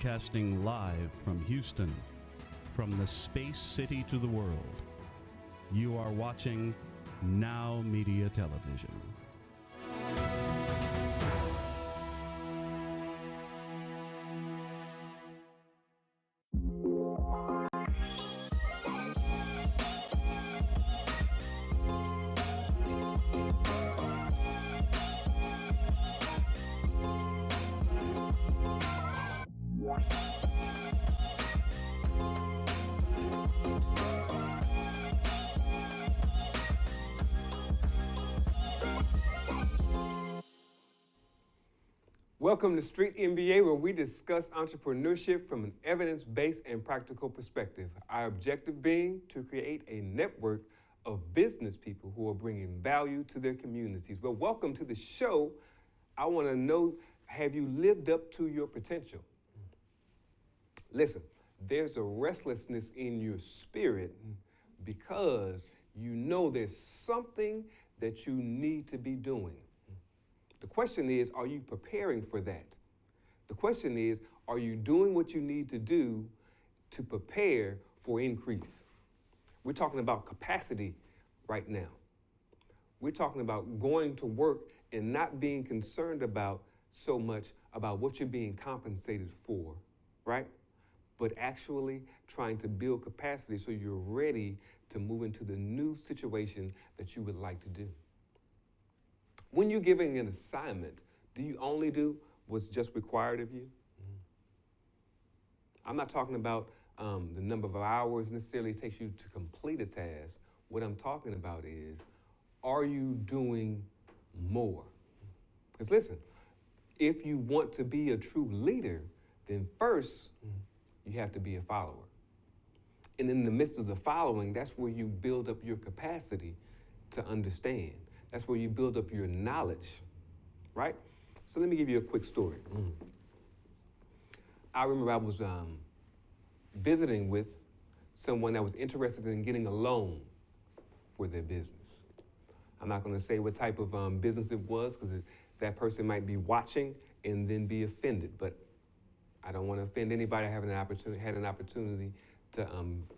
broadcasting live from Houston, from the space city to the world. You are watching Now Media Television. Welcome to Street MBA, where we discuss entrepreneurship from an evidence-based and practical perspective. Our objective being to create a network of business people who are bringing value to their communities. Well, welcome to the show. I want to know, have you lived up to your potential? Listen, there's a restlessness in your spirit because you know there's something that you need to be doing. The question is, are you preparing for that? The question is, are you doing what you need to do to prepare for increase? We're talking about capacity right now. We're talking about going to work and not being concerned about so much about what you're being compensated for, right? But actually trying to build capacity so you're ready to move into the new situation that you would like to do. When you're giving an assignment, do you only do what's just required of you? I'm not talking about the number of hours necessarily it takes you to complete a task. What I'm talking about is, are you doing more? Because listen, if you want to be a true leader, then first you have to be a follower. And in the midst of the following, that's where you build up your capacity to understand. That's where you build up your knowledge, right? So let me give you a quick story. I remember I was visiting with someone that was interested in getting a loan for their business. I'm not going to say what type of business it was because that person might be watching and then be offended. But I don't want to offend anybody had an opportunity to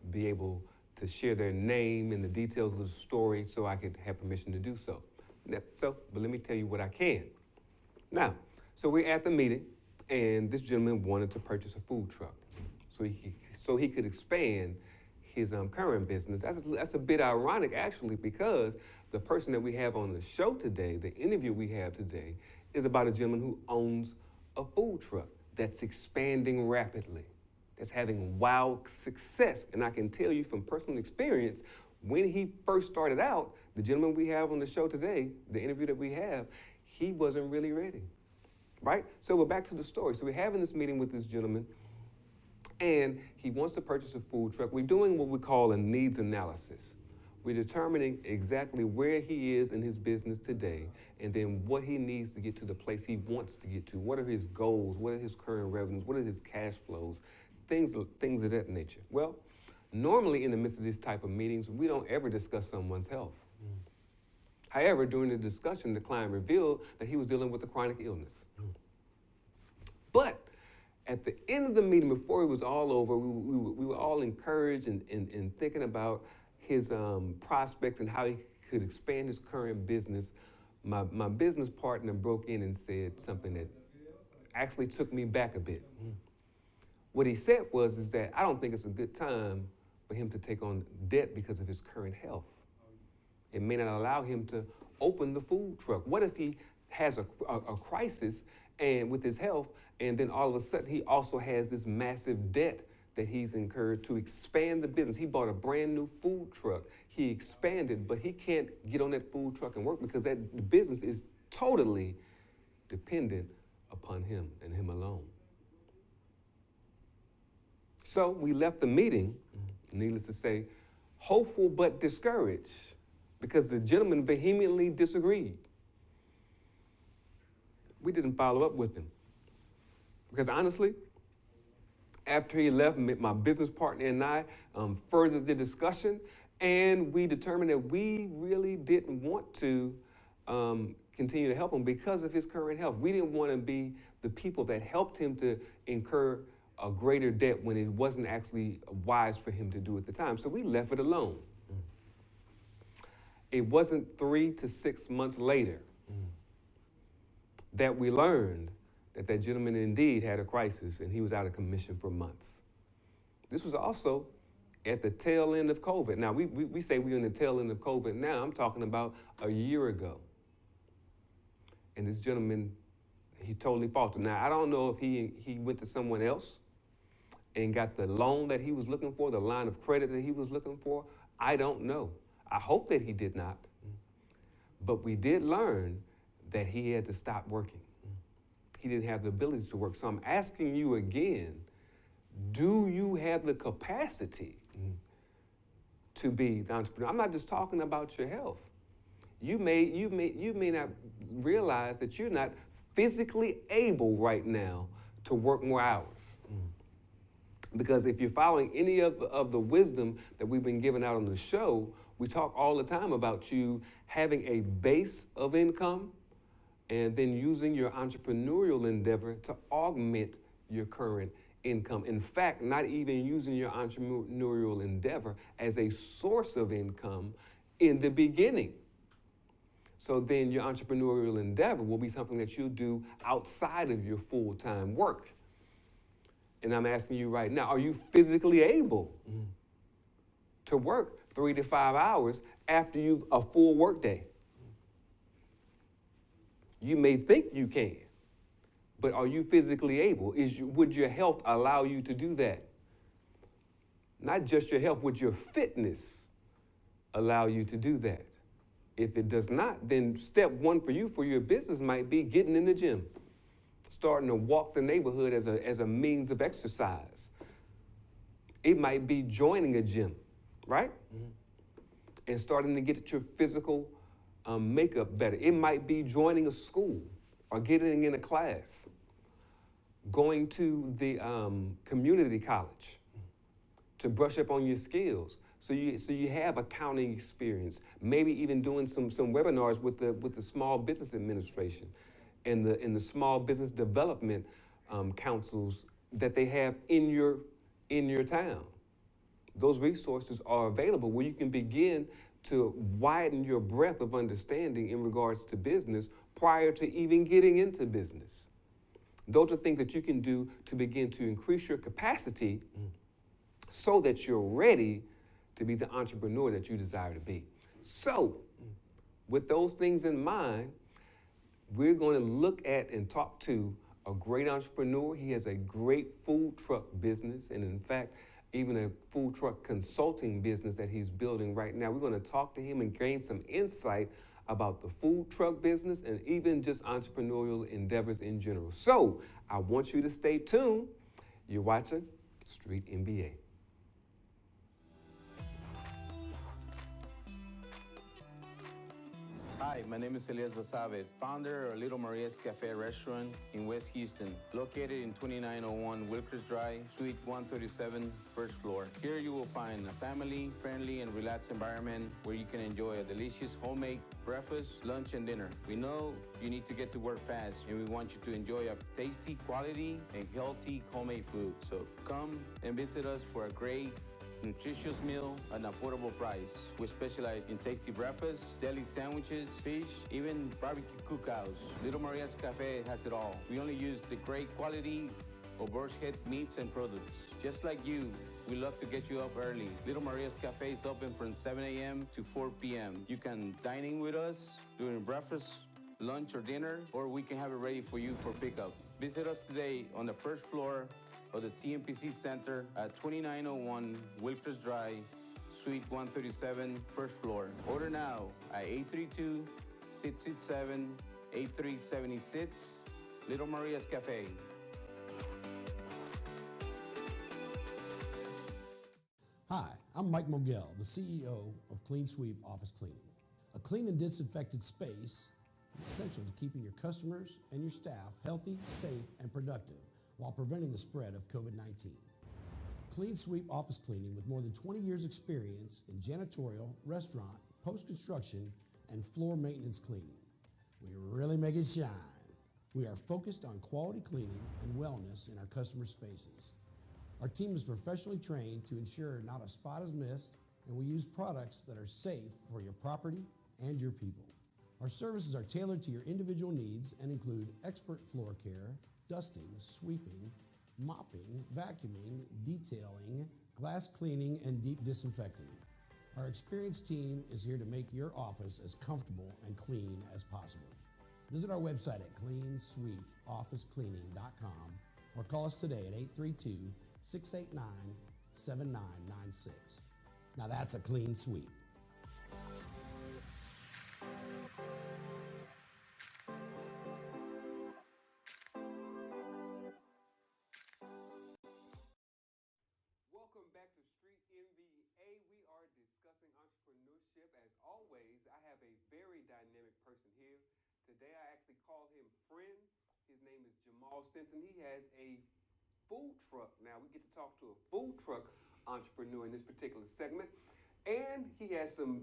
be able to share their name and the details of the story so I could have permission to do so. But let me tell you what I can. Now, so we're at the meeting, and this gentleman wanted to purchase a food truck so he could expand his current business. That's a bit ironic, actually, because the person that we have on the show today, the interview we have today, is about a gentleman who owns a food truck that's expanding rapidly, that's having wild success. And I can tell you from personal experience, when he first started out, the gentleman we have on the show today, the interview that we have, he wasn't really ready, right? So we're back to the story. So we're having this meeting with this gentleman, and he wants to purchase a food truck. We're doing what we call a needs analysis. We're determining exactly where he is in his business today, and then what he needs to get to the place he wants to get to. What are his goals? What are his current revenues? What are his cash flows? Things of that nature. Well, normally in the midst of this type of meetings, we don't ever discuss someone's health. However, during the discussion, the client revealed that he was dealing with a chronic illness. But at the end of the meeting, before it was all over, we were all encouraged and thinking about his prospects and how he could expand his current business. My business partner broke in and said something that actually took me back a bit. What he said is that I don't think it's a good time for him to take on debt because of his current health. It may not allow him to open the food truck. What if he has a crisis and with his health, and then all of a sudden he also has this massive debt that he's incurred to expand the business? He bought a brand new food truck. He expanded, but he can't get on that food truck and work because the business is totally dependent upon him and him alone. So we left the meeting, needless to say, hopeful but discouraged because the gentleman vehemently disagreed. We didn't follow up with him because honestly, after he left, my business partner and I furthered the discussion, and we determined that we really didn't want to continue to help him because of his current health. We didn't want to be the people that helped him to incur a greater debt when it wasn't actually wise for him to do at the time. So we left it alone. It wasn't 3 to 6 months later that we learned that that gentleman indeed had a crisis and he was out of commission for months. This was also at the tail end of COVID. Now, we say we're in the tail end of COVID now. I'm talking about a year ago. And this gentleman, he totally faltered. Now, I don't know if he went to someone else and got the loan that he was looking for, the line of credit that he was looking for. I don't know. I hope that he did not. But we did learn that he had to stop working. He didn't have the ability to work. So I'm asking you again, do you have the capacity to be the entrepreneur? I'm not just talking about your health. You may not realize that you're not physically able right now to work more hours. Because if you're following any of the wisdom that we've been giving out on the show, we talk all the time about you having a base of income and then using your entrepreneurial endeavor to augment your current income. In fact, not even using your entrepreneurial endeavor as a source of income in the beginning. So then your entrepreneurial endeavor will be something that you'll do outside of your full-time work. And I'm asking you right now, are you physically able to work 3 to 5 hours after you've a full work day? You may think you can, but are you physically able? Would your health allow you to do that? Not just your health, would your fitness allow you to do that? If it does not, then step one for you for your business might be getting in the gym, starting to walk the neighborhood as a means of exercise. It might be joining a gym, right? And starting to get your physical makeup better. It might be joining a school or getting in a class, going to the community college to brush up on your skills. So you have accounting experience, maybe even doing some webinars with the Small Business Administration and the small business development councils that they have in your town. Those resources are available where you can begin to widen your breadth of understanding in regards to business prior to even getting into business. Those are things that you can do to begin to increase your capacity so that you're ready to be the entrepreneur that you desire to be. So, with those things in mind, we're going to look at and talk to a great entrepreneur. He has a great food truck business, and in fact, even a food truck consulting business that he's building right now. We're going to talk to him and gain some insight about the food truck business and even just entrepreneurial endeavors in general. So, I want you to stay tuned. You're watching Street MBA. Hi, my name is Elias Basabe, founder of Little Maria's Cafe restaurant in West Houston, located in 2901 Wilkers Drive, Suite 137, first floor. Here you will find a family-friendly and relaxed environment where you can enjoy a delicious homemade breakfast, lunch, and dinner. We know you need to get to work fast, and we want you to enjoy a tasty, quality, and healthy homemade food. So come and visit us for a great nutritious meal at an affordable price. We specialize in tasty breakfasts, deli sandwiches, fish, even barbecue cookouts. Little Maria's Cafe has it all. We only use the great quality of birds head meats and products. Just like you, we love to get you up early. Little Maria's Cafe is open from 7 a.m. to 4 p.m. You can dine in with us during breakfast, lunch, or dinner, or we can have it ready for you for pickup. Visit us today on the first floor of the CMPC Center at 2901 Wilkers Drive, Suite 137, first floor. Order now at 832-667-8376, Little Maria's Cafe. Hi, I'm Mike Mogel, the CEO of Clean Sweep Office Cleaning. A clean and disinfected space is essential to keeping your customers and your staff healthy, safe, and productive while preventing the spread of COVID-19. Clean Sweep Office Cleaning, with more than 20 years experience in janitorial, restaurant, post-construction, and floor maintenance cleaning. We really make it shine. We are focused on quality cleaning and wellness in our customer spaces. Our team is professionally trained to ensure not a spot is missed, and we use products that are safe for your property and your people. Our services are tailored to your individual needs and include expert floor care, dusting, sweeping, mopping, vacuuming, detailing, glass cleaning, and deep disinfecting. Our experienced team is here to make your office as comfortable and clean as possible. Visit our website at cleansweepofficecleaning.com or call us today at 832-689-7996. Now that's a clean sweep. Welcome back to Street MBA. We are discussing entrepreneurship. As always, I have a very dynamic person here. Today I actually call him friend. His name is Jamal Stinson. He has a food truck. Now we get to talk to a food truck entrepreneur in this particular segment. And he has some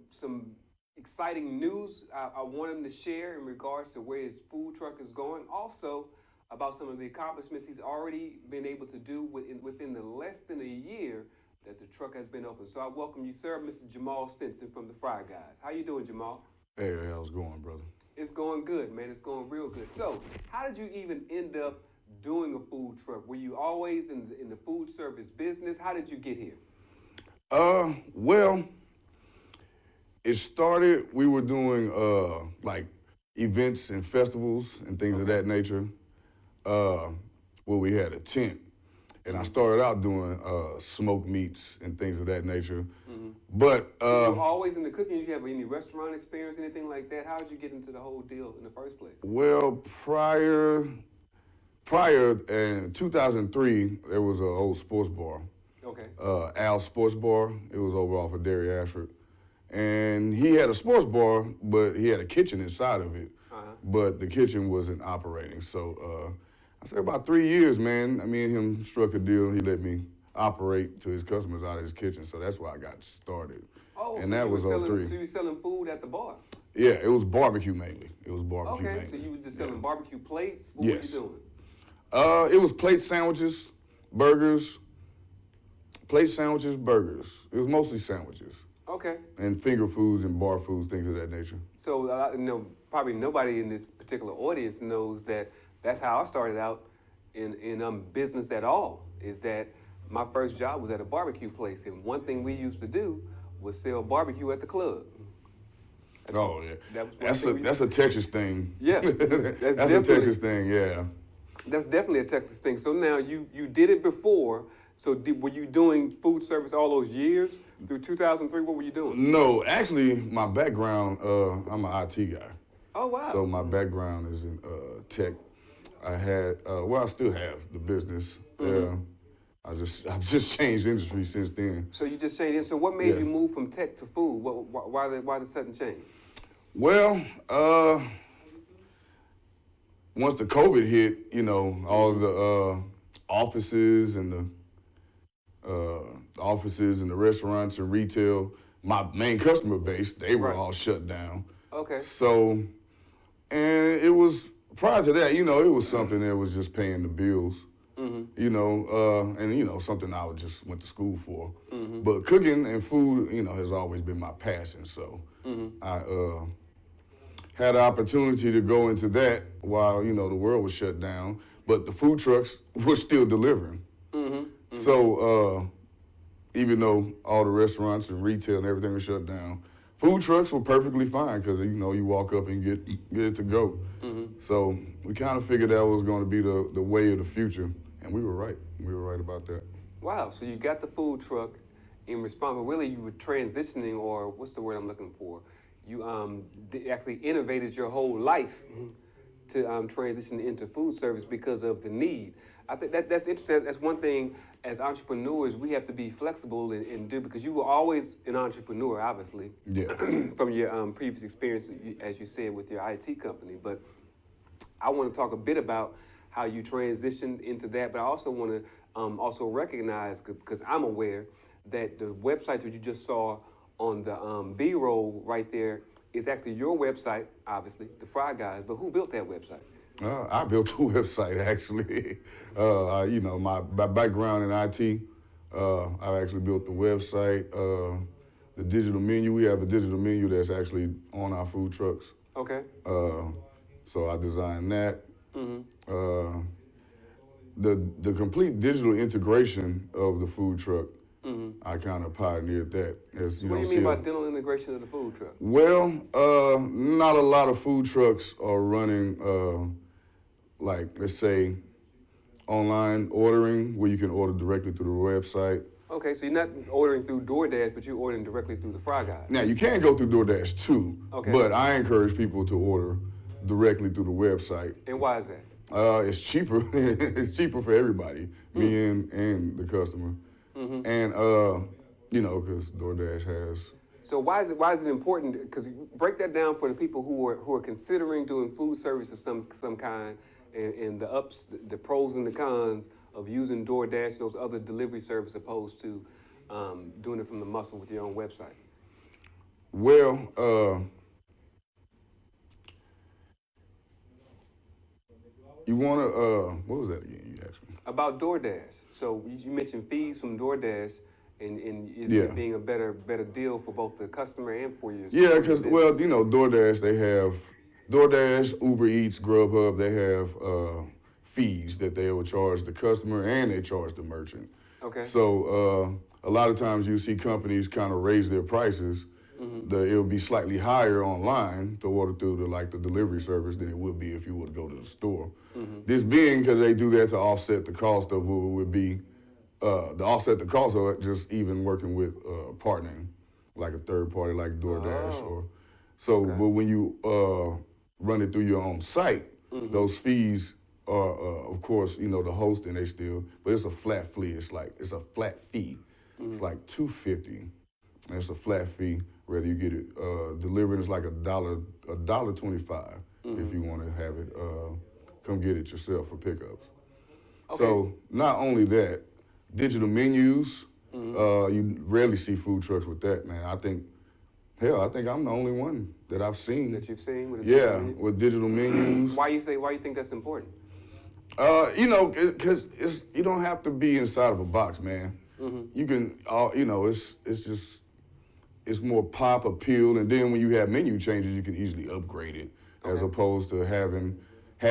exciting news I want him to share in regards to where his food truck is going. Also, about some of the accomplishments he's already been able to do within the less than a year that the truck has been open. So I welcome you, sir, Mr. Jamal Stinson from the Fry Guys. How you doing, Jamal? Hey, how's it going, brother? It's going good, man. It's going real good. So how did you even end up doing a food truck? Were you always in the food service business? How did you get here? Well, it started, we were doing like events and festivals and things of that nature, where we had a tent. And I started out doing smoked meats and things of that nature. Mm-hmm. But so you were always in the cooking? Did you have any restaurant experience, anything like that? How did you get into the whole deal in the first place? Well, prior in 2003, there was an old sports bar. Okay. Al's Sports Bar. It was over off of Derry Ashford. And he had a sports bar, but he had a kitchen inside of it. Uh-huh. But the kitchen wasn't operating. So I said about 3 years, man. Me and him struck a deal. He let me operate to his customers out of his kitchen. So that's where I got started. Oh, and so that was 03. So you were selling food at the bar? Yeah, it was barbecue mainly. It was barbecue mainly. Okay, so you were just selling barbecue plates? What Yes. were you doing? It was plate sandwiches, burgers. Plate sandwiches, burgers. It was mostly sandwiches. Okay. And finger foods and bar foods, things of that nature. So, probably nobody in this particular audience knows that that's how I started out in business at all, is that my first job was at a barbecue place. And one thing we used to do was sell barbecue at the club. That's a Texas thing. Yeah, that's a Texas thing, yeah. That's definitely a Texas thing. So now you did it before. So were you doing food service all those years through 2003? What were you doing? No, actually, my background, I'm an IT guy. Oh, wow. So my background is in tech. I had, I still have the business. Mm-hmm. I've just changed industry since then. So you just changed it. So what made you move from tech to food? Why the sudden change? Well, once the COVID hit, all the offices and the restaurants and retail, my main customer base, they were all shut down. Okay. So, and it was, prior to that, it was something that was just paying the bills, and, something I just went to school for. Mm-hmm. But cooking and food, has always been my passion. So I had an opportunity to go into that while, the world was shut down, but the food trucks were still delivering. Mm-hmm. So even though all the restaurants and retail and everything was shut down, food trucks were perfectly fine because, you walk up and get it to go. Mm-hmm. So we kind of figured that was going to be the way of the future, and we were right. We were right about that. Wow, so you got the food truck in response, but really you were transitioning, or what's the word I'm looking for? You actually innovated your whole life to transition into food service because of the need. I think that's interesting. That's one thing as entrepreneurs we have to be flexible and do, because you were always an entrepreneur, obviously, from your previous experience, as you said, with your IT company. But I want to talk a bit about how you transitioned into that, but I also want to also recognize, because I'm aware that the website that you just saw on the B-roll right there is actually your website, obviously, the Fry Guys, but who built that website? I built a website actually. My background in IT, I actually built the website, the digital menu. We have a digital menu that's actually on our food trucks. Okay. So I designed that. Mm-hmm. The complete digital integration of the food truck, Mm-hmm. I kind of pioneered that. As What do you mean by dental integration of the food truck? Well, not a lot of food trucks are running, like, let's say, online ordering, where you can order directly through the website. Okay, so you're not ordering through DoorDash, but you're ordering directly through the Fry Guy. Now, you can go through DoorDash too, Okay. but I encourage people to order directly through the website. And why is that? It's cheaper. It's cheaper for everybody, me and the customer. Mm-hmm. And, because DoorDash has... So why is it important? Because break that down for the people who are considering doing food service of some kind, and the pros and the cons of using DoorDash, those other delivery services, opposed to doing it from the muscle with your own website. Well, you want to, what was that again you asked me? About DoorDash. So you mentioned fees from DoorDash and it being a better deal for both the customer and for you. Yeah, because, DoorDash, they have DoorDash, Uber Eats, Grubhub, they have fees that they will charge the customer and they charge the merchant. Okay. So a lot of times you see companies kind of raise their prices. Mm-hmm. It'll be slightly higher online to order through the delivery service than it would be if you would go to the store. Mm-hmm. This being because they do that to offset the cost of what would be, to offset the cost of it, just even working with partnering, like a third party like DoorDash. Okay. But when you run it through your own site, mm-hmm. those fees are, of course, the hosting but it's a flat fee. It's a flat fee. Mm-hmm. It's like $2.50. And it's a flat fee. Whether you get it delivered, it's like $1.25 mm-hmm. if you want to have it. Come get it yourself for pickups. Okay. So not only that, digital menus. Mm-hmm. You rarely see food trucks with that, man. I think I'm the only one that I've seen. That you've seen with with digital menus. Why you think that's important? Because you don't have to be inside of a box, man. Mm-hmm. You can, it's more pop appeal, and then when you have menu changes, you can easily upgrade it, as opposed to have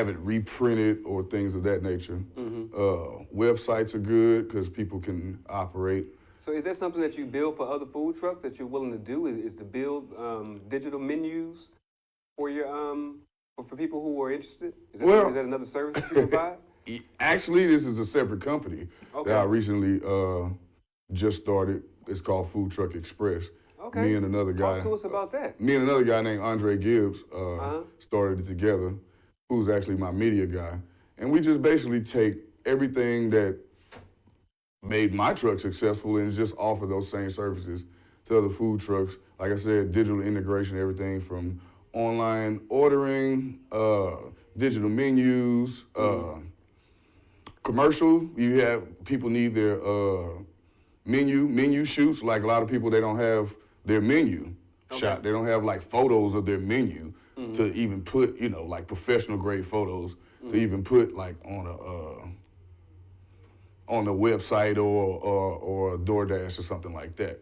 it reprinted or things of that nature. Mm-hmm. Websites are good because people can operate. So is that something that you build for other food trucks that you're willing to do? Is to build digital menus for your for people who are interested? Is that another service that you provide? Actually, this is a separate company that I recently just started. It's called Food Truck Express. Okay. Me and another guy. Talk to us about that. Me and another guy named Andre Gibbs started it together, who's actually my media guy. And we just basically take everything that made my truck successful and just offer those same services to other food trucks. Like I said, digital integration, everything from online ordering, digital menus, commercial. You have people need their menu shoots. Like a lot of people, they don't have their menu shot. They don't have like photos of their menu to even put, like professional grade photos to even put like on a website or a DoorDash or something like that.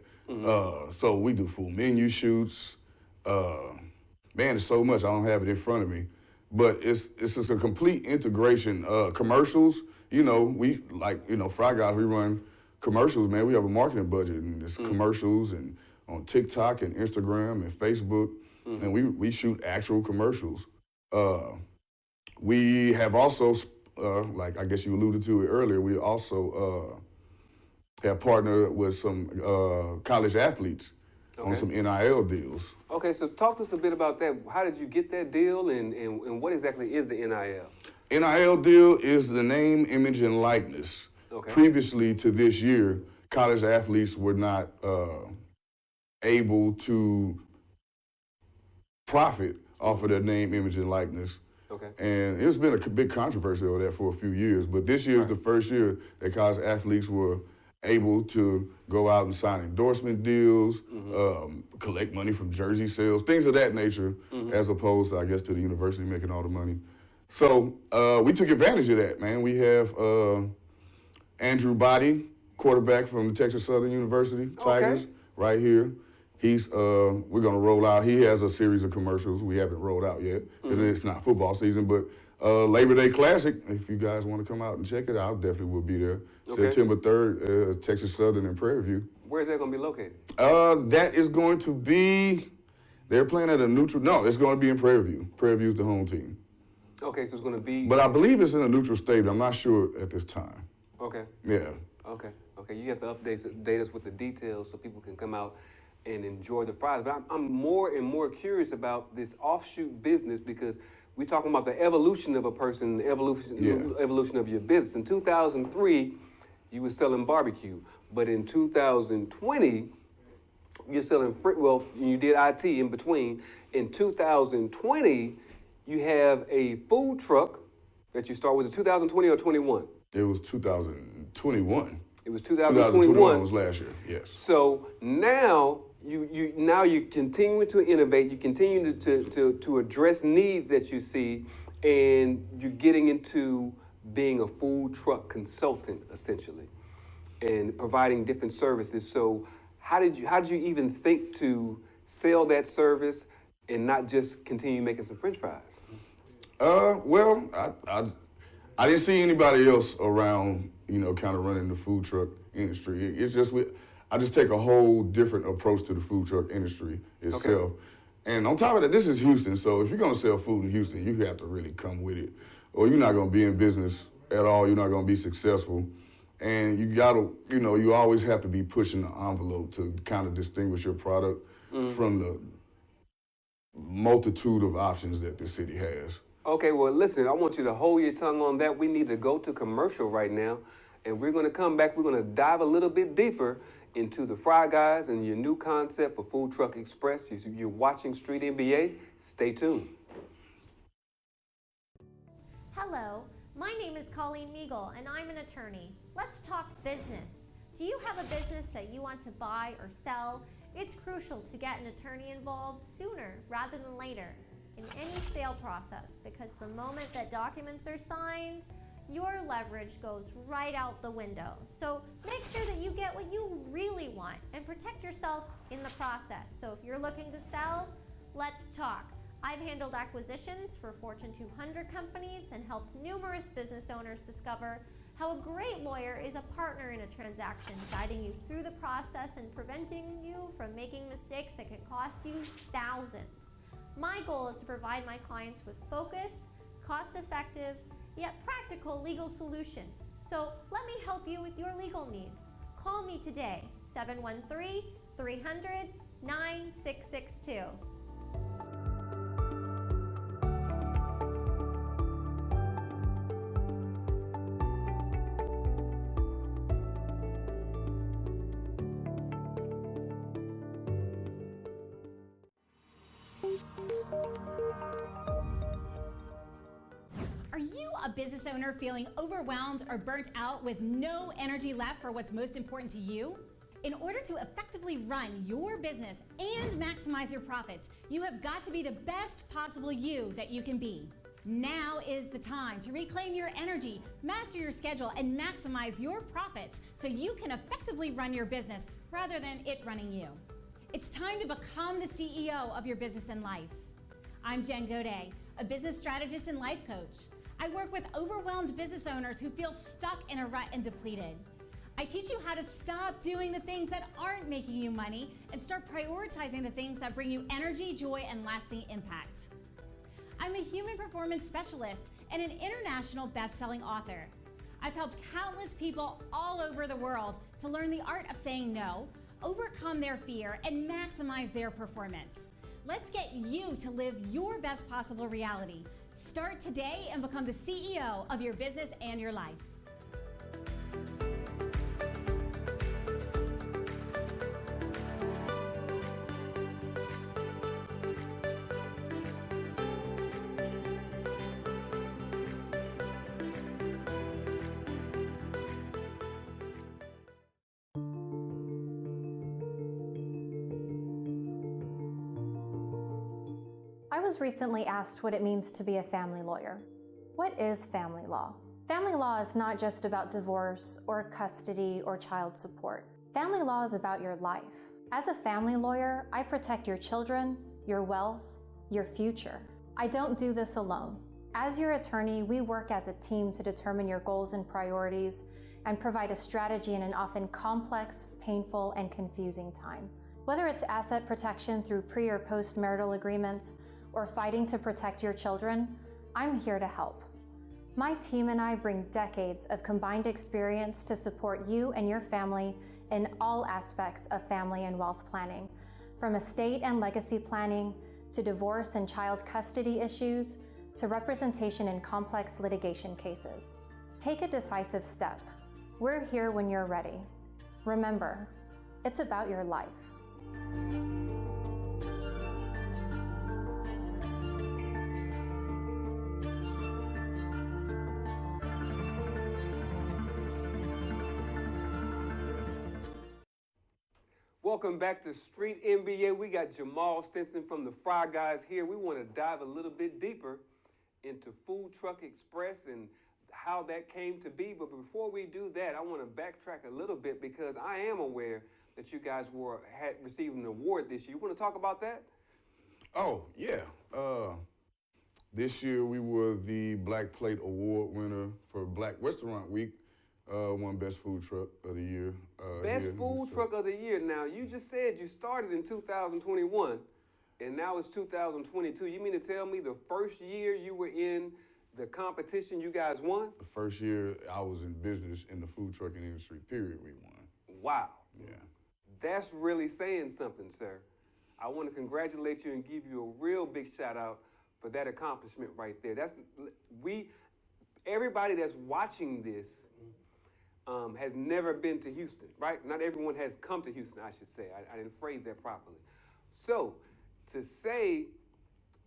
So we do full menu shoots. Man, it's so much, I don't have it in front of me. But it's just a complete integration. Commercials, we Fry Guys, we run commercials, man. We have a marketing budget, and it's commercials and on TikTok and Instagram and Facebook, and we shoot actual commercials. We have also, like I guess you alluded to it earlier, we also have partnered with some college athletes on some NIL deals. Okay, so talk to us a bit about that. How did you get that deal, and what exactly is the NIL? NIL deal is the name, image, and likeness. Okay. Previously to this year, college athletes were not able to profit off of their name, image, and likeness. Okay. And it's been a big controversy over that for a few years, but this year is the first year that college athletes were able to go out and sign endorsement deals, collect money from jersey sales, things of that nature, as opposed to, I guess, to the university making all the money. So we took advantage of that, man. We have Andrew Body, quarterback from Texas Southern University Tigers, right here. We're gonna roll out. He has a series of commercials we haven't rolled out yet because it's not football season. But Labor Day Classic, if you guys want to come out and check it out, definitely will be there. September 3rd, Texas Southern in Prairie View. Where's that gonna be located? That is going to be. They're playing at a neutral. No, it's going to be in Prairie View. Prairie View's the home team. Okay, so it's gonna be. But I believe it's in a neutral stadium. I'm not sure at this time. Okay. Yeah. Okay. You have to update us with the details so people can come out and enjoy the fries. But I'm more and more curious about this offshoot business because we're talking about the evolution of a person, the evolution of your business. In 2003, you were selling barbecue, but in 2020, you're selling you did IT in between. In 2020, you have a food truck that you started. Was it 2020 or 21? It was 2021. It was 2021. 2021 was last year, yes. So now you continue to innovate, you continue to address needs that you see, and you're getting into being a food truck consultant essentially, and providing different services. So how did you even think to sell that service and not just continue making some French fries? Well, I didn't see anybody else around, kind of running the food truck industry. It's just I just take a whole different approach to the food truck industry itself. Okay. And on top of that, this is Houston, so if you're gonna sell food in Houston, you have to really come with it, or you're not gonna be in business at all. You're not gonna be successful, and you gotta, you always have to be pushing the envelope to kind of distinguish your product from the multitude of options that the city has. Okay, well, listen, I want you to hold your tongue on that. We need to go to commercial right now, and we're going to come back. We're going to dive a little bit deeper into the Fry Guys and your new concept for Food Truck Express. You're watching Street MBA. Stay tuned. Hello, my name is Colleen Meagle, and I'm an attorney. Let's talk business. Do you have a business that you want to buy or sell? It's crucial to get an attorney involved sooner rather than later in any sale process, because the moment that documents are signed, your leverage goes right out the window. So make sure that you get what you really want and protect yourself in the process. So if you're looking to sell, let's talk. I've handled acquisitions for Fortune 200 companies and helped numerous business owners discover how a great lawyer is a partner in a transaction, guiding you through the process and preventing you from making mistakes that can cost you thousands. My goal is to provide my clients with focused, cost-effective, yet practical legal solutions. So let me help you with your legal needs. Call me today, 713-300-9662. Are you a business owner feeling overwhelmed or burnt out with no energy left for what's most important to you? In order to effectively run your business and maximize your profits, you have got to be the best possible you that you can be. Now is the time to reclaim your energy, master your schedule, and maximize your profits so you can effectively run your business rather than it running you. It's time to become the CEO of your business and life. I'm Jen Godet, a business strategist and life coach. I work with overwhelmed business owners who feel stuck in a rut and depleted. I teach you how to stop doing the things that aren't making you money and start prioritizing the things that bring you energy, joy, and lasting impact. I'm a human performance specialist and an international best-selling author. I've helped countless people all over the world to learn the art of saying no, overcome their fear, and maximize their performance. Let's get you to live your best possible reality. Start today and become the CEO of your business and your life. I was recently asked what it means to be a family lawyer. What is family law? Family law is not just about divorce or custody or child support. Family law is about your life. As a family lawyer, I protect your children, your wealth, your future. I don't do this alone. As your attorney, we work as a team to determine your goals and priorities and provide a strategy in an often complex, painful, and confusing time. Whether it's asset protection through pre- or post-marital agreements or fighting to protect your children, I'm here to help. My team and I bring decades of combined experience to support you and your family in all aspects of family and wealth planning, from estate and legacy planning to divorce and child custody issues to representation in complex litigation cases. Take a decisive step. We're here when you're ready. Remember, it's about your life. Welcome back to Street MBA. We got Jamal Stinson from the Fry Guys here. We want to dive a little bit deeper into Food Truck Express and how that came to be. But before we do that, I want to backtrack a little bit because I am aware that you guys had received an award this year. You want to talk about that? Oh, yeah. This year we were the Black Plate Award winner for Black Restaurant Week. Won Best Food Truck of the Year. Best Food Truck of the Year. Now, you just said you started in 2021, and now it's 2022. You mean to tell me the first year you were in the competition you guys won? The first year I was in business in the food trucking industry, period, we won. Wow. Yeah. That's really saying something, sir. I want to congratulate you and give you a real big shout out for that accomplishment right there. Everybody that's watching this has never been to Houston, right? Not everyone has come to Houston, I should say. I didn't phrase that properly. So, to say,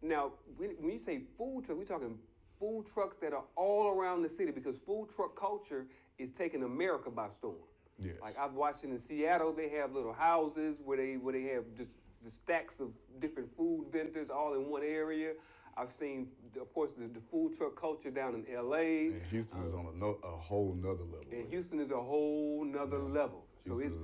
now, when you say food truck, we're talking food trucks that are all around the city because food truck culture is taking America by storm. Yes. Like I've watched in Seattle, they have little houses where they have just stacks of different food vendors all in one area. I've seen, of course, the food truck culture down in L.A. And Houston is on a whole nother level. And Houston is a whole nother level. So it's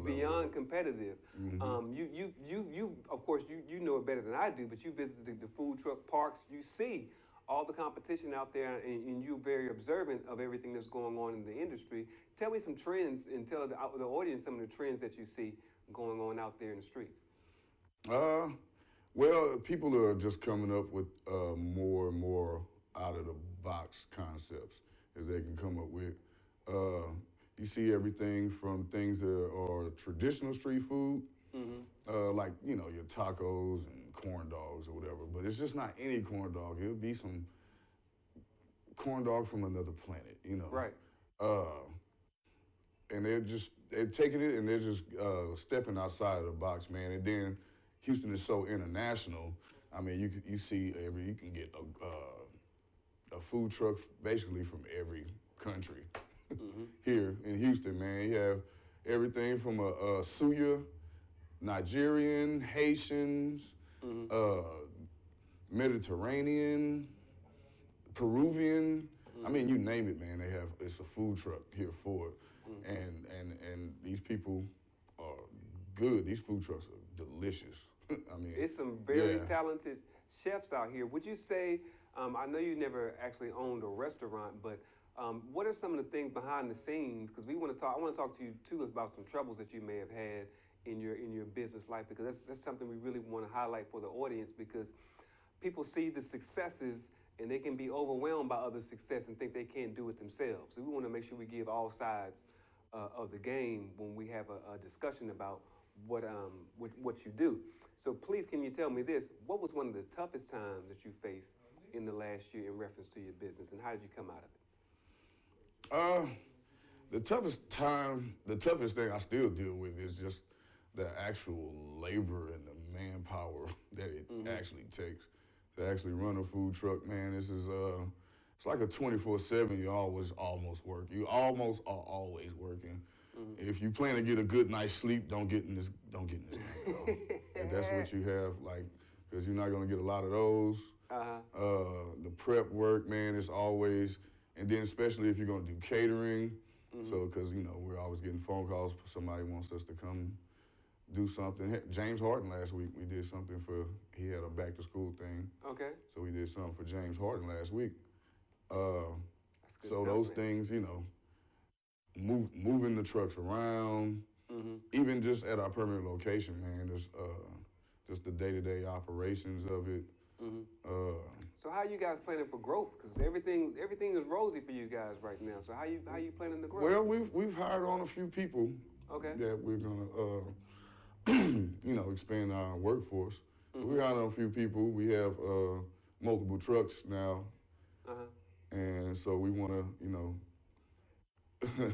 beyond competitive. Mm-hmm. You of course, you know it better than I do, but you visited the food truck parks. You see all the competition out there, and you're very observant of everything that's going on in the industry. Tell me some trends and tell the audience some of the trends that you see going on out there in the streets. Well, people are just coming up with more and more out-of-the-box concepts as they can come up with. You see everything from things that are traditional street food, like, you know, your tacos and corn dogs or whatever, but it's just not any corn dog. It'll be some corn dog from another planet, you know. Right. And they're taking it and they're just stepping outside of the box, man. And then Houston is so international. I mean, you can get a food truck basically from every country here in Houston, man. You have everything from a suya, Nigerian, Haitians, Mediterranean, Peruvian. I mean, you name it, man. It's a food truck here for it. And these people are good. These food trucks are delicious. I mean, it's some very talented chefs out here. Would you say, I know you never actually owned a restaurant, but what are some of the things behind the scenes? Because I want to talk to you too about some troubles that you may have had in your business life, because that's something we really want to highlight for the audience, because people see the successes and they can be overwhelmed by other success and think they can't do it themselves. So we want to make sure we give all sides of the game when we have a discussion about what you do. So please, can you tell me this? What was one of the toughest times that you faced in the last year in reference to your business, and how did you come out of it? The toughest thing I still deal with is just the actual labor and the manpower that it actually takes to actually run a food truck, man. This is it's like a 24/7. You almost work. You almost are always working. If you plan to get a good night's sleep, don't get in this if that's what you have, like, because you're not gonna get a lot of those. The prep work, man, is always, and then especially if you're gonna do catering, so, because, you know, we're always getting phone calls, somebody wants us to come do something. James Harden last week, we did something for, he had a back to school thing. Okay. So we did something for James Harden last week. That's good So stuff, those man. things, you know, moving the trucks around, even just at our permanent location, man, there's just the day-to-day operations of it. So how you guys planning for growth? Because everything is rosy for you guys right now. So how you planning to grow? Well, we've hired on a few people Okay. that we're gonna, you know, expand our workforce. So we hired on a few people. We have multiple trucks now, and so we want to, you know,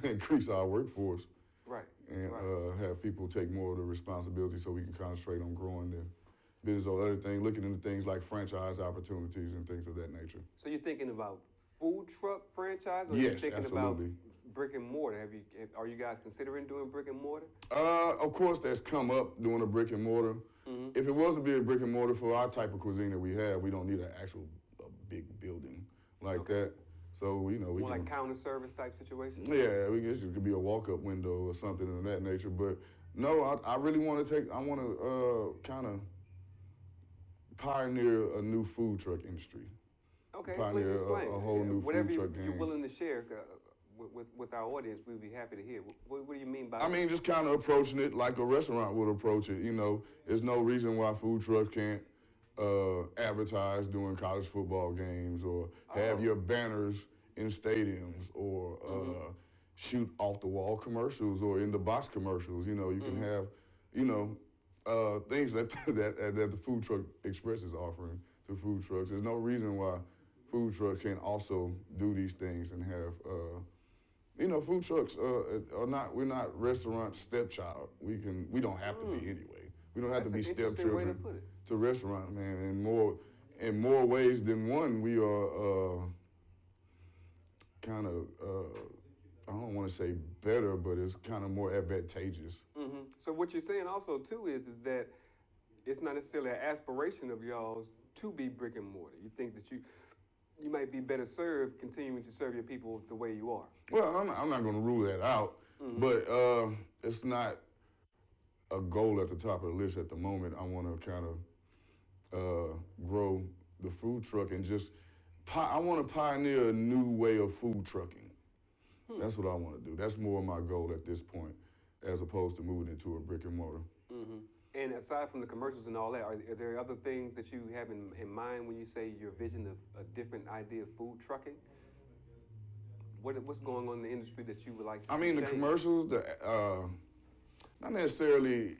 increase our workforce. Right. And right. have people take more of the responsibility so we can concentrate on growing the business or other things, looking into things like franchise opportunities and things of that nature. So you're thinking about food truck franchise, or Yes, you're thinking absolutely. about brick and mortar? Are you guys considering doing brick and mortar? Of course, that's come up doing a brick and mortar. If it was to be a brick and mortar for our type of cuisine that we have, we don't need an actual big building like that. So, you know, we More can, like counter service type situation? yeah, we guess it could be a walk-up window or something of that nature. But no, I really want to kind of pioneer a new food truck industry. Okay, Pioneer please explain. a whole new Whatever food truck you're game. willing to share with our audience, we'd be happy to hear. What do you mean by I mean, just kind of approaching it like a restaurant would approach it. You know, there's no reason why food trucks can't advertise during college football games or have your banners in stadiums or shoot off the wall commercials or in the box commercials. You know, you can have, you know, things that the Food Truck Express is offering to food trucks. There's no reason why food trucks can't also do these things and have, you know, food trucks we're not restaurant stepchild. We don't have to be anyway. We don't have to be That's an interesting way to stepchildren put it. to restaurant, man. In more ways than one, we are kind of, I don't want to say better, but it's kind of more advantageous. So what you're saying also too is that it's not necessarily an aspiration of y'all's to be brick and mortar. You think that you might be better served continuing to serve your people the way you are. Well, I'm not going to rule that out, but it's not a goal at the top of the list at the moment. I want to kind of grow the food truck and just, I want to pioneer a new way of food trucking. That's what I want to do. That's more my goal at this point, as opposed to moving into a brick and mortar. And aside from the commercials and all that, are there other things that you have in mind when you say your vision of a different idea of food trucking? What's going on in the industry that you would like to see I mean, the change? commercials, not necessarily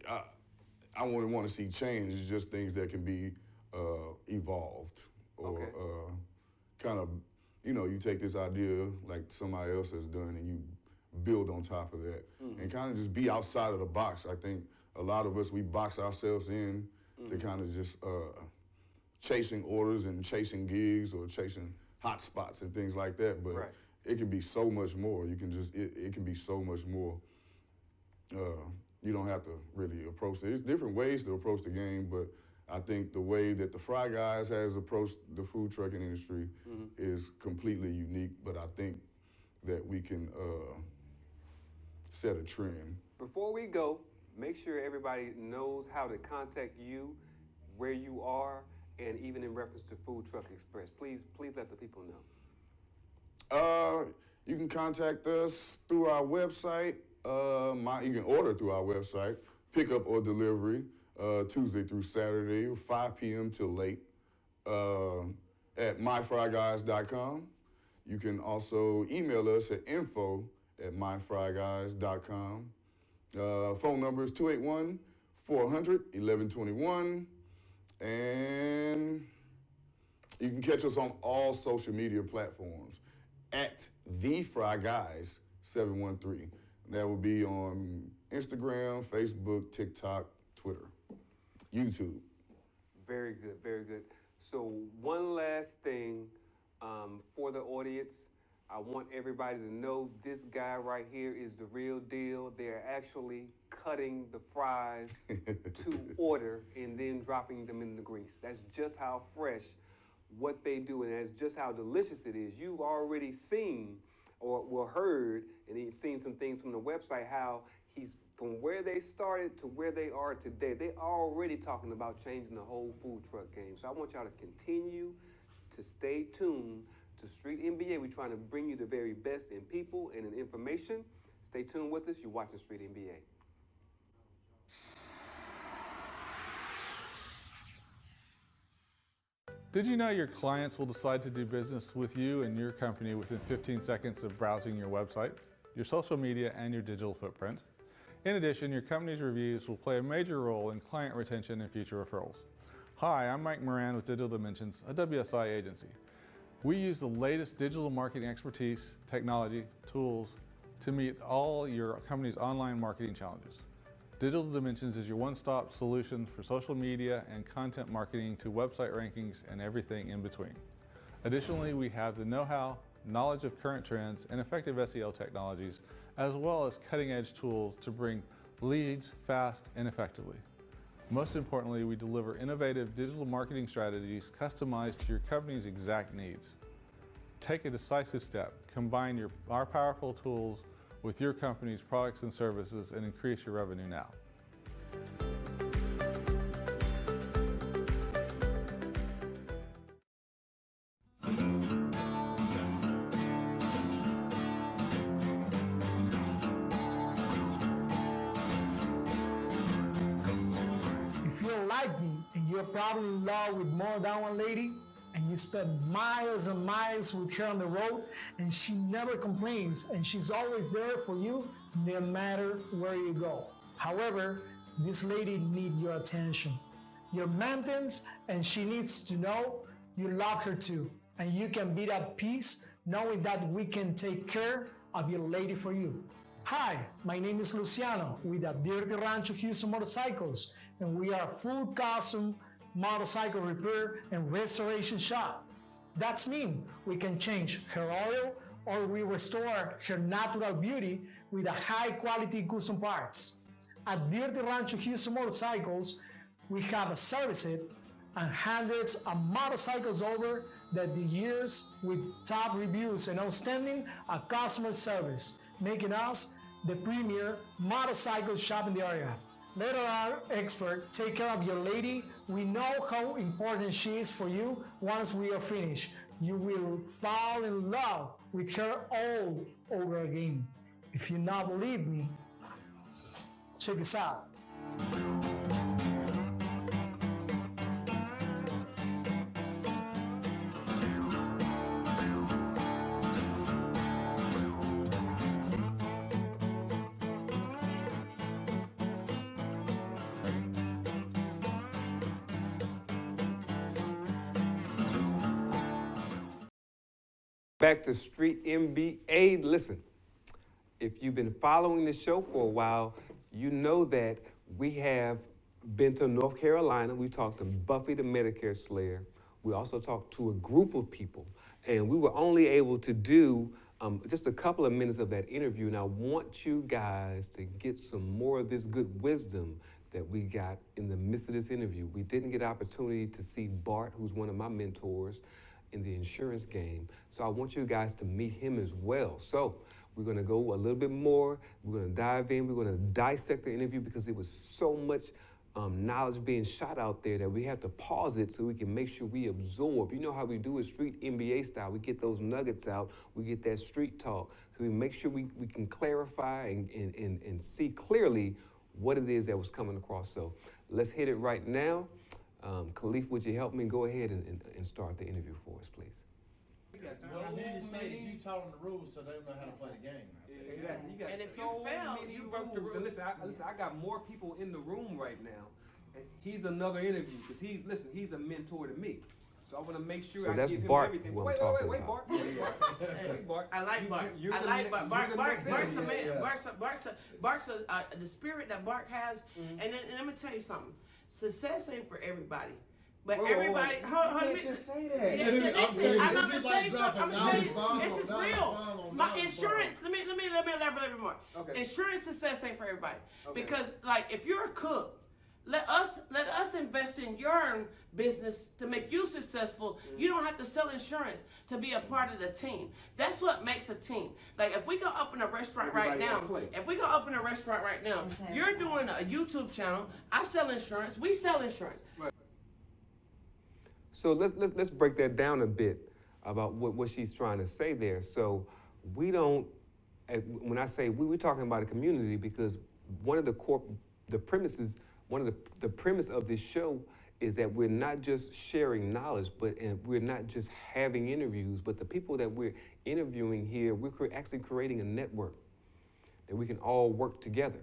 I wouldn't want to see change. It's just things that can be evolved or kind of, you know, you take this idea like somebody else has done and you build on top of that and kind of just be outside of the box. I think a lot of us, we box ourselves in to kind of just chasing orders and chasing gigs or chasing hot spots and things like that. But it can be so much more. You can just, it can be so much more. You don't have to really approach it. There's different ways to approach the game, but I think the way that the Fry Guys has approached the food trucking industry is completely unique, but I think that we can set a trend. Before we go, make sure everybody knows how to contact you, where you are, and even in reference to Food Truck Express. Please let the people know. You can contact us through our website. You can order through our website, pickup or delivery, Tuesday through Saturday, 5 p.m. till late, at myfryguys.com. You can also email us at info@myfryguys.com. Phone number is 281-400-1121. And you can catch us on all social media platforms at The Fry Guys 713. That will be on Instagram, Facebook, TikTok, Twitter, YouTube. Very good, very good. So one last thing for the audience. I want everybody to know this guy right here is the real deal. They're actually cutting the fries to order and then dropping them in the grease. That's just how fresh what they do, and that's just how delicious it is. You've already seen or heard, and he's seen some things from the website, how he's from where they started to where they are today. They're already talking about changing the whole food truck game. So I want y'all to continue to stay tuned to Street MBA. We're trying to bring you the very best in people and in information. Stay tuned with us. You're watching Street MBA. Did you know your clients will decide to do business with you and your company within 15 seconds of browsing your website, your social media, and your digital footprint? In addition, your company's reviews will play a major role in client retention and future referrals. Hi, I'm Mike Moran with Digital Dimensions, a WSI agency. We use the latest digital marketing expertise, technology, tools to meet all your company's online marketing challenges. Digital Dimensions is your one-stop solution for social media and content marketing to website rankings and everything in between. Additionally, we have the know-how, knowledge of current trends, and effective SEO technologies, as well as cutting-edge tools to bring leads fast and effectively. Most importantly, we deliver innovative digital marketing strategies customized to your company's exact needs. Take a decisive step. Combine our powerful tools with your company's products and services and increase your revenue now. If you're like me and you're probably in love with more than one lady, and you spend miles and miles with her on the road, and she never complains, and she's always there for you, no matter where you go. However, this lady needs your attention, your maintenance, and she needs to know you love her too. And you can be at peace knowing that we can take care of your lady for you. Hi, my name is Luciano with the Dirty Rancho Houston Motorcycles, and we are a full custom motorcycle repair and restoration shop. That's mean we can change her oil or we restore her natural beauty with a high quality custom parts. At Dirty Rancho Houston Motorcycles, we have serviced and hundreds of motorcycles over the years with top reviews and outstanding customer service, making us the premier motorcycle shop in the area. Let our expert take care of your lady. We know how important she is for you. Once we are finished, you will fall in love with her all over again. If you not believe me, check this out. Back to Street MBA. Listen, if you've been following this show for a while, you know that we have been to North Carolina. We talked to Buffy the Medicare Slayer. We also talked to a group of people, and we were only able to do just a couple of minutes of that interview. And I want you guys to get some more of this good wisdom that we got in the midst of this interview. We didn't get an opportunity to see Bart, who's one of my mentors in the insurance game. So I want you guys to meet him as well. So we're gonna go a little bit more. We're gonna dive in. We're gonna dissect the interview because there was so much knowledge being shot out there that we have to pause it so we can make sure we absorb. You know how we do it Street MBA style. We get those nuggets out. We get that street talk. So we make sure we can clarify and see clearly what it is that was coming across. So let's hit it right now. Khalif, would you help me go ahead and start the interview for us, please? What you say is you taught them the rules so they know how to play the game. Exactly. You got And if so you fail, many you broke the rules. rules. And listen, I got more people in the room right now. And he's another interview because he's a mentor to me. So I want to make sure I give him everything. Wait, Bart. Wait, Bart. I like Bart. You're Bart's the spirit that Bart has. And let me tell you something. Success ain't for everybody. But everybody, hold you can't just say that. I'm gonna tell you something. I'm gonna tell you, this is real. My insurance. Let me elaborate a bit more. Okay. Insurance success ain't for everybody because, like, if you're a cook, let us invest in your business to make you successful. You don't have to sell insurance to be a part of the team. That's what makes a team. Like if we go open a restaurant right now, you're doing a YouTube channel. I sell insurance. We sell insurance. Right. So let's break that down a bit about what she's trying to say there. So we don't, when I say we're talking about a community, because one of the premise of this show is that we're not just sharing knowledge, and we're not just having interviews, but the people that we're interviewing here, we're actually creating a network that we can all work together,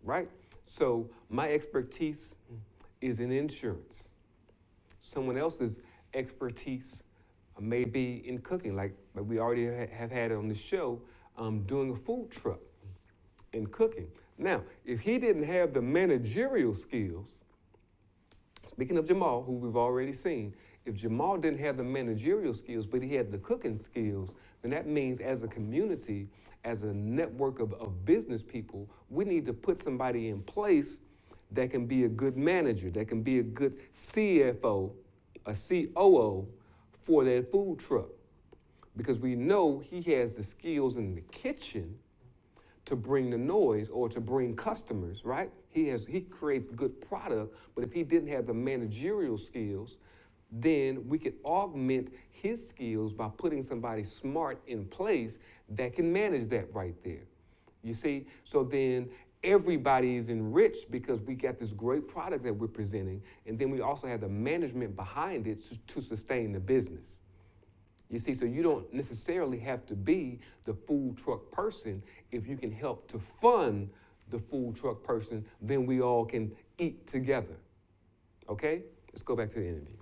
right? So my expertise is in insurance. Someone else's expertise may be in cooking, like we already have had on the show, doing a food truck and cooking. Now, if he didn't have the managerial skills, speaking of Jamal, who we've already seen, if Jamal didn't have the managerial skills, but he had the cooking skills, then that means as a community, as a network of business people, we need to put somebody in place that can be a good manager, that can be a good CFO, a COO for that food truck. Because we know he has the skills in the kitchen to bring the noise or to bring customers, right? He creates good product, but if he didn't have the managerial skills, then we could augment his skills by putting somebody smart in place that can manage that right there. You see? So then everybody is enriched because we got this great product that we're presenting, and then we also have the management behind it to sustain the business. You see, so you don't necessarily have to be the food truck person. If you can help to fund the food truck person, then we all can eat together. Okay? Let's go back to the interview.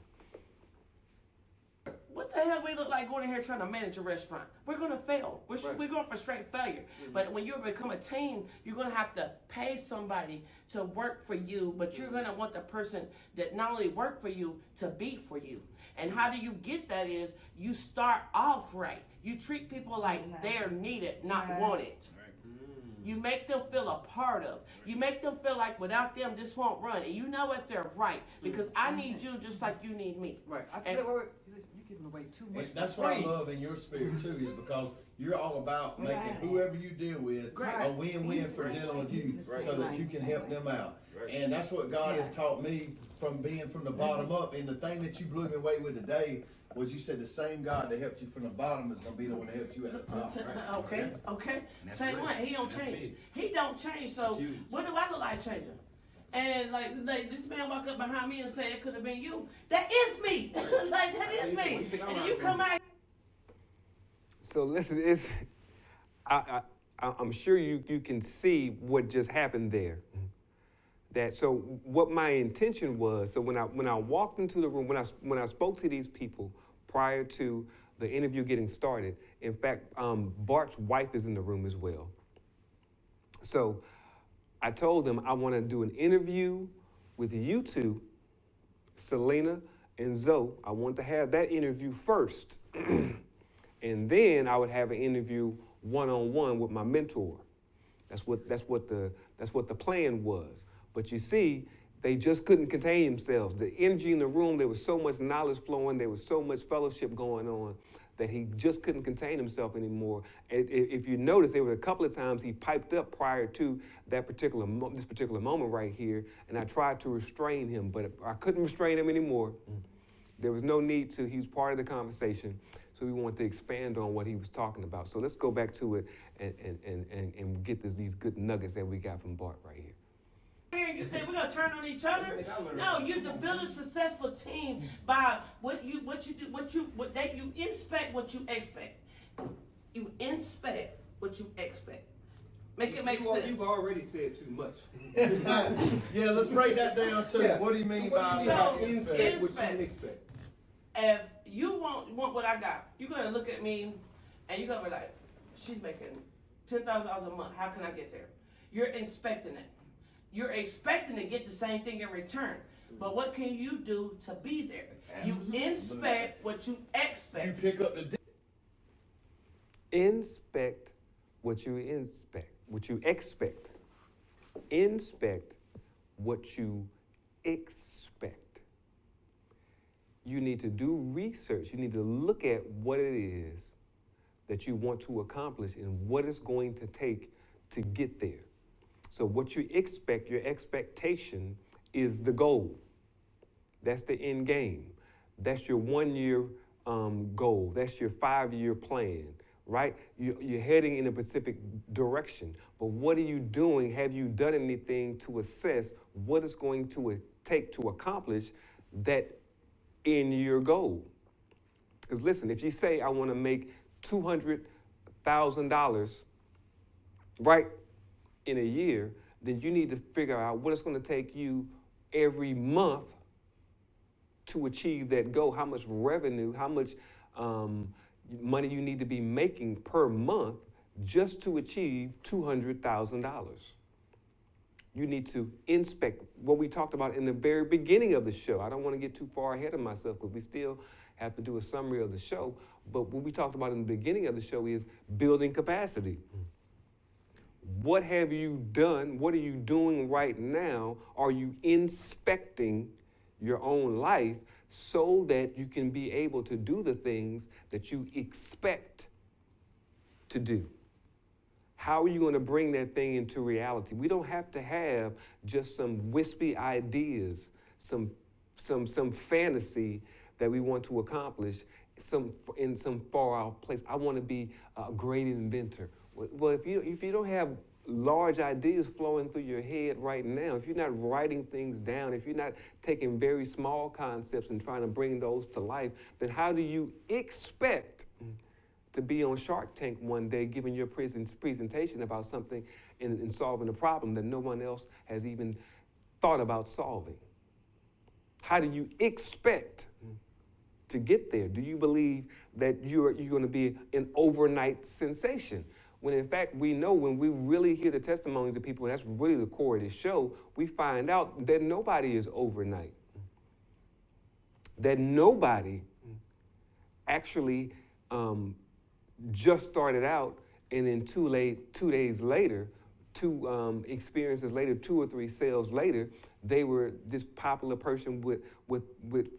What the hell we look like going in here trying to manage a restaurant? We're going to fail. We're going for straight failure. But when you become a team, you're going to have to pay somebody to work for you, but you're going to want the person that not only work for you to be for you. And how do you get that is you start off right. You treat people like they're needed, not wanted. You make them feel a part of. You make them feel like without them, this won't run. And you know what? They're right. Because I need you just like you need me. Right. You're giving away too much. And that's what I love in your spirit, too, is because you're all about making whoever you deal with a win-win for dealing with you so that you can help them out. And that's what God has taught me from being from the bottom up. And the thing that you blew me away with today was you said the same God that helped you from the bottom is going to be the one that helps you at the top. Okay. Same way. He don't change. He don't change. So what do I look like changing? And like this man walk up behind me and say it could have been you. That is me. Like that is me. And then you come out. So listen, I'm sure you can see what just happened there. So what my intention was, so when I walked into the room, when I spoke to these people prior to the interview getting started, in fact, Bart's wife is in the room as well. So I told them I want to do an interview with you two, Selena and Zoe. I want to have that interview first. And then I would have an interview one-on-one with my mentor. That's what the plan was. But you see, they just couldn't contain themselves. The energy in the room, there was so much knowledge flowing, there was so much fellowship going on that he just couldn't contain himself anymore. If you notice, there were a couple of times he piped up prior to this particular moment right here, and I tried to restrain him, but I couldn't restrain him anymore. There was no need to. He was part of the conversation, so we wanted to expand on what he was talking about. So let's go back to it and get these good nuggets that we got from Bart right here. You think we're gonna turn on each other? No, you build a successful team by what you inspect what you expect. You inspect what you expect. Make it make sense. You've already said too much. Yeah, let's break that down too. Yeah. What do you mean by inspect what you expect? If you want what I got, you're gonna look at me and you're gonna be like, she's making $10,000 a month. How can I get there? You're inspecting it. You're expecting to get the same thing in return. But what can you do to be there? You inspect what you expect. You pick up the... Inspect what you expect. Inspect what you expect. You need to do research. You need to look at what it is that you want to accomplish and what it's going to take to get there. So what you expect, your expectation is the goal. That's the end game. That's your 1 year goal. That's your 5-year plan, right? You're heading in a specific direction. But what are you doing? Have you done anything to assess what it's going to take to accomplish that in your goal? Because listen, if you say, I want to make $200,000, right, in a year, then you need to figure out what it's going to take you every month to achieve that goal, how much revenue, how much money you need to be making per month just to achieve $200,000. You need to inspect what we talked about in the very beginning of the show. I don't want to get too far ahead of myself because we still have to do a summary of the show. But what we talked about in the beginning of the show is building capacity. What have you done? What are you doing right now? Are you inspecting your own life so that you can be able to do the things that you expect to do? How are you going to bring that thing into reality? We don't have to have just some wispy ideas, some fantasy that we want to accomplish in some far out place. I want to be a great inventor. Well, if you don't have large ideas flowing through your head right now, if you're not writing things down, if you're not taking very small concepts and trying to bring those to life, then how do you expect to be on Shark Tank one day giving your presentation about something and solving a problem that no one else has even thought about solving? How do you expect to get there? Do you believe that you're going to be an overnight sensation? When in fact, we know when we really hear the testimonies of people, and that's really the core of this show, we find out that nobody is overnight. That nobody actually just started out and then 2 days later, 2 experiences later, 2 or 3 sales later, they were this popular person with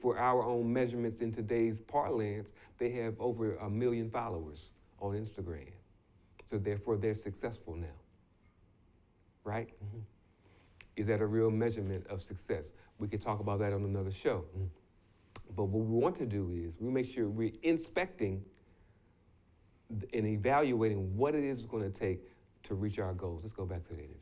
for our own measurements in today's parlance, they have over 1 million followers on Instagram. So therefore, they're successful now, right? Mm-hmm. Is that a real measurement of success? We could talk about that on another show. Mm-hmm. But what we want to do is we make sure we're inspecting and evaluating what it is going to take to reach our goals. Let's go back to the interview.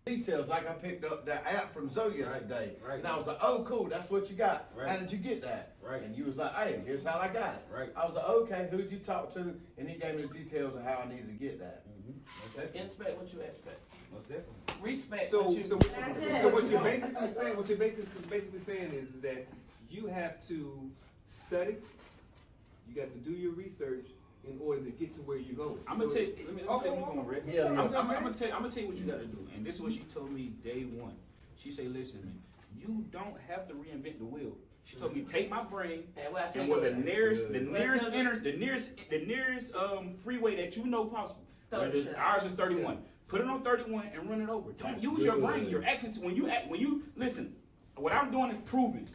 Details, like I picked up that app from Zoe yesterday, and I was like, oh, cool, that's what you got. How did you get that? And you was like, hey, here's how I got it. I was like, okay, who'd you talk to? And he gave me the details of how I needed to get that. Mm-hmm. Inspect what you expect. Most definitely. Respect So what you what you're basically saying is that you have to study, you got to do your research in order to get to where you're going. I'm gonna tell you. Let me tell you what's going, Rick. I'm gonna tell you what you gotta do. And this is what she told me day one. She said, "Listen, man, you don't have to reinvent the wheel." She told me, "Take my brain and where the nearest freeway that you know possible. Ours is 31. Put it on 31 and run it over. Don't use your brain. Your actions when you listen. What I'm doing is proving.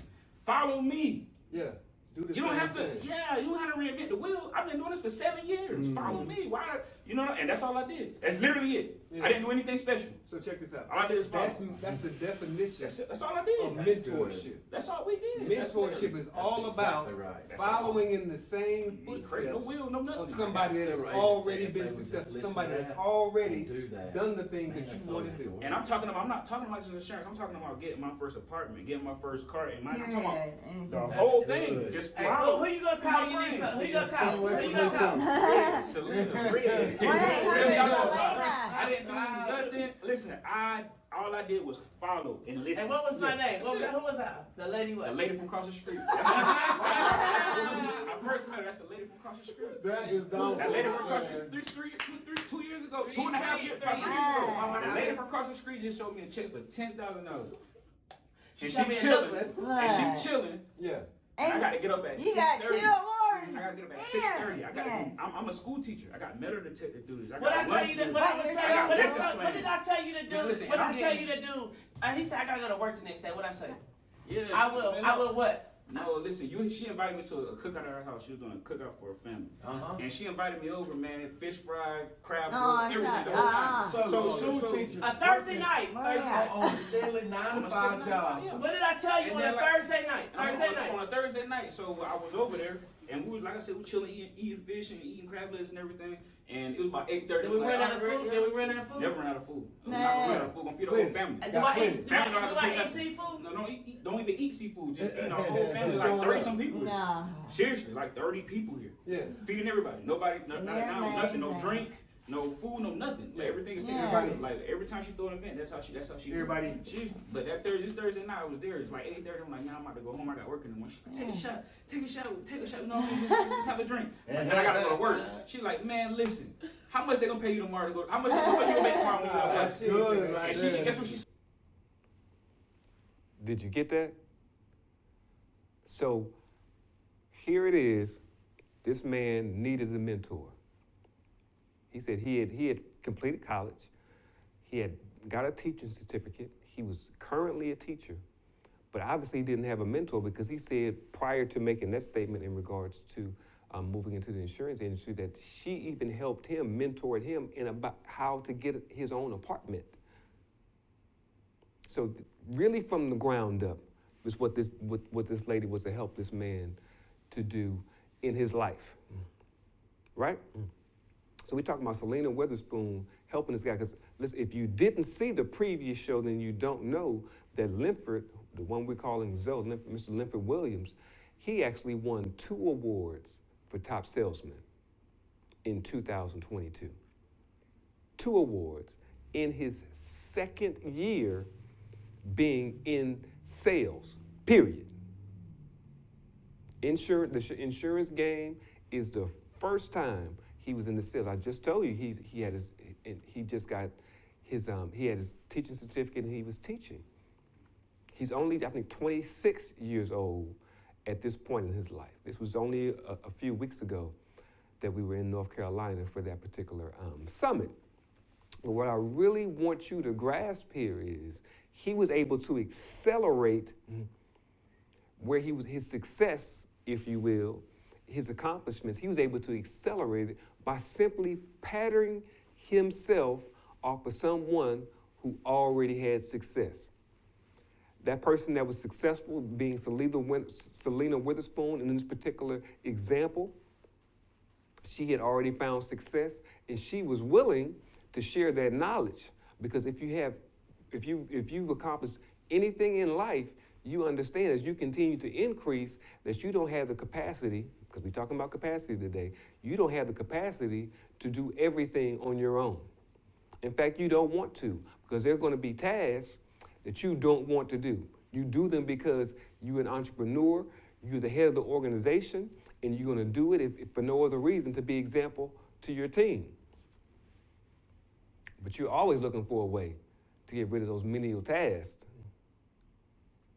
Follow me. Yeah." You don't have to, you don't have to reinvent the wheel. I've been doing this for 7 years. Mm-hmm. Follow me. Why? And that's all I did. That's literally it. Yeah. I didn't do anything special. So check this out. All I did is follow. That's the definition. That's all I did. Of mentorship. That's all we did. Mentorship is all about following in the same footsteps of somebody that has already been successful, somebody that's already done the things that you want to do. And I'm not talking about just insurance. I'm talking about getting my first apartment, getting my first car, and I'm talking about the whole thing. Just follow. Who you gonna call? Who you gonna call? Selena, I didn't do nothing. Listen, all I did was follow and listen. And what was my name? Who was that? The lady what? The lady from across the street. I first met her. That's the lady from across the street. That is dope. That lady from across the street 2 years ago, 2.5 years, 3 years ago. The lady from across the street just showed me a check for $10,000. And she chilling. Yeah. And I got to get up at 6:30. You got 2 more. I gotta get up at 6:30. I got. I'm a school teacher. I got metal detector to do this. What I tell you to, what did I tell you to do? Listen, what did I tell you to do? He said I gotta go to work the next day. What I say? Yeah. I will. I will what? No, listen. She invited me to a cookout at her house. She was doing a cookout for her family, and she invited me over. Man, fish fry, crab, everything. The whole time. So school teacher. A Thursday night. On a steadily 9 to 5 job. What did I tell you on a Thursday night? On a Thursday night. So I was over there, and we was, like I said, we chilling, eating fish and eating crab legs and everything. And it was about 8:30. Did we run out of food? Did we run out of food? Never run out of food. Not run out of food. Gonna feed the whole family. Do I eat seafood? No, don't even eat seafood. Just feed our whole family. Like 30 some people here. Seriously, like 30 people here. Yeah. Feeding everybody. Nobody, nothing, no drink, no food, no nothing. Like everything is taken everybody. Like every time she throw an event, that's how she. Everybody. But this Thursday night I was there. It's like 8:30. I'm like, now I'm about to go home. I got work in the morning. She's like, take a shot. No, just have a drink. And I gotta go to work. She's like, man, listen. How much they gonna pay you tomorrow to go? How much you gonna make tomorrow when you go? That's good, right? And guess what she said? Did you get that? So here it is. This man needed a mentor. He said he had completed college. He had got a teaching certificate. He was currently a teacher, but obviously he didn't have a mentor because he said prior to making that statement in regards to moving into the insurance industry that she even helped him, mentored him in about how to get his own apartment. So really from the ground up was what this lady was to help this man to do in his life, right? So we're talking about Selena Witherspoon helping this guy, because listen, if you didn't see the previous show, then you don't know that Linford, the one we're calling Zoe, Mr. Linford Williams, he actually won 2 awards for top salesman in 2022. 2 awards in his second year being in sales, period. The insurance game is the first time he was in the sales. I just told you he had his teaching certificate and he was teaching. He's only, I think, 26 years old at this point in his life. This was only a few weeks ago that we were in North Carolina for that particular summit. But what I really want you to grasp here is he was able to accelerate where he was, his success, if you will, his accomplishments. He was able to accelerate it by simply patterning himself off of someone who already had success. That person that was successful, being Selena Witherspoon in this particular example, she had already found success, and she was willing to share that knowledge. Because if you've accomplished anything in life, you understand as you continue to increase that you don't have the capacity, because we're talking about capacity today, you don't have the capacity to do everything on your own. In fact, you don't want to, because there are going to be tasks that you don't want to do. You do them because you're an entrepreneur, you're the head of the organization, and you're going to do it if for no other reason to be example to your team. But you're always looking for a way to get rid of those menial tasks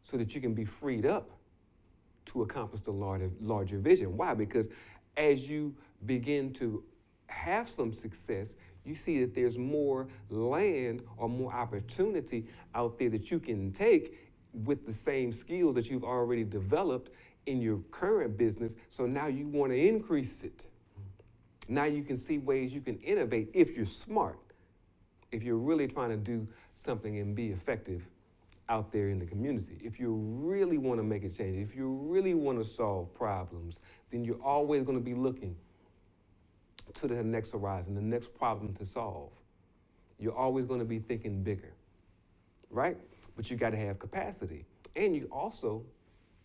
so that you can be freed up to accomplish the larger vision. Why? Because as you begin to have some success, you see that there's more land or more opportunity out there that you can take with the same skills that you've already developed in your current business. So now you want to increase it. Now you can see ways you can innovate if you're smart, if you're really trying to do something and be effective out there in the community. If you really want to make a change, if you really want to solve problems, then you're always going to be looking to the next horizon, the next problem to solve. You're always going to be thinking bigger, right? But you got to have capacity. And you also,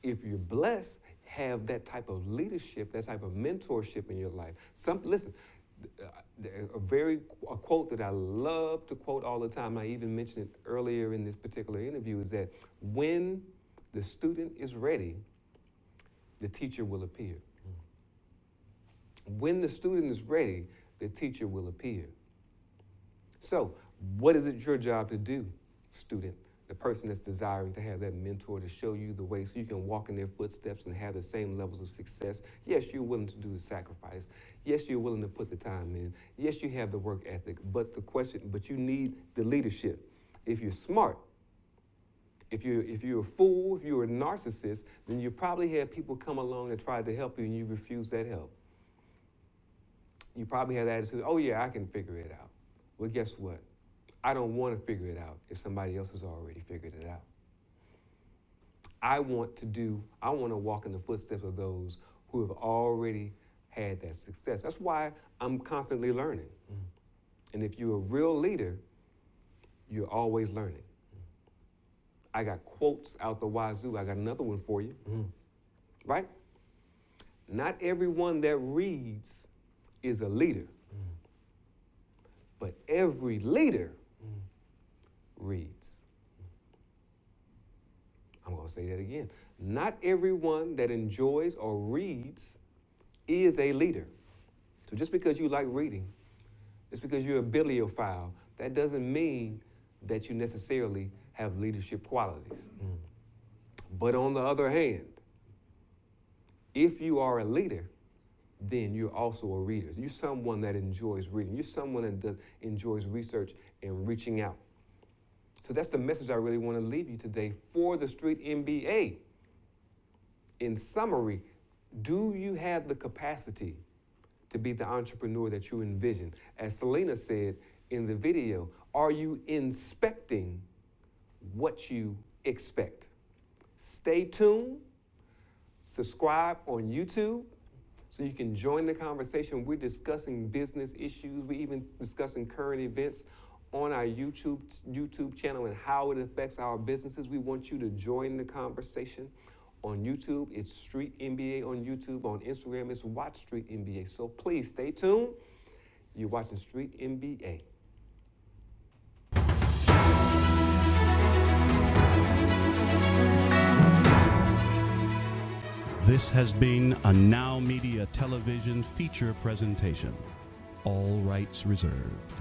if you're blessed, have that type of leadership, that type of mentorship in your life. Listen, a quote that I love to quote all the time, I even mentioned it earlier in this particular interview, is that when the student is ready, the teacher will appear. When the student is ready, the teacher will appear. So, what is it your job to do, student, the person that's desiring to have that mentor to show you the way so you can walk in their footsteps and have the same levels of success. Yes, you're willing to do the sacrifice. Yes, you're willing to put the time in. Yes, you have the work ethic, but you need the leadership. If you're smart, if you're a fool, if you're a narcissist, then you probably had people come along and try to help you and you refuse that help. You probably had the attitude, oh yeah, I can figure it out. Well, guess what? I don't want to figure it out if somebody else has already figured it out. I want to walk in the footsteps of those who have already had that success. That's why I'm constantly learning. And if you're a real leader, you're always learning. I got quotes out the wazoo. I got another one for you. Right? Not everyone that reads is a leader. But every leader reads. I'm going to say that again. Not everyone that enjoys or reads is a leader. So just because you like reading, just because you're a bibliophile, that doesn't mean that you necessarily have leadership qualities. But on the other hand, if you are a leader, then you're also a reader. You're someone that enjoys reading. You're someone that enjoys research and reaching out. So that's the message I really want to leave you today for the Street MBA. In summary, do you have the capacity to be the entrepreneur that you envision? As Selena said in the video, are you inspecting what you expect? Stay tuned. Subscribe on YouTube so you can join the conversation. We're discussing business issues. We're even discussing current events on our YouTube channel and how it affects our businesses. We want you to join the conversation. On YouTube, it's Street MBA on YouTube. On Instagram, it's Watch Street MBA. So please stay tuned. You're watching Street MBA. This has been a Now Media Television feature presentation. All rights reserved.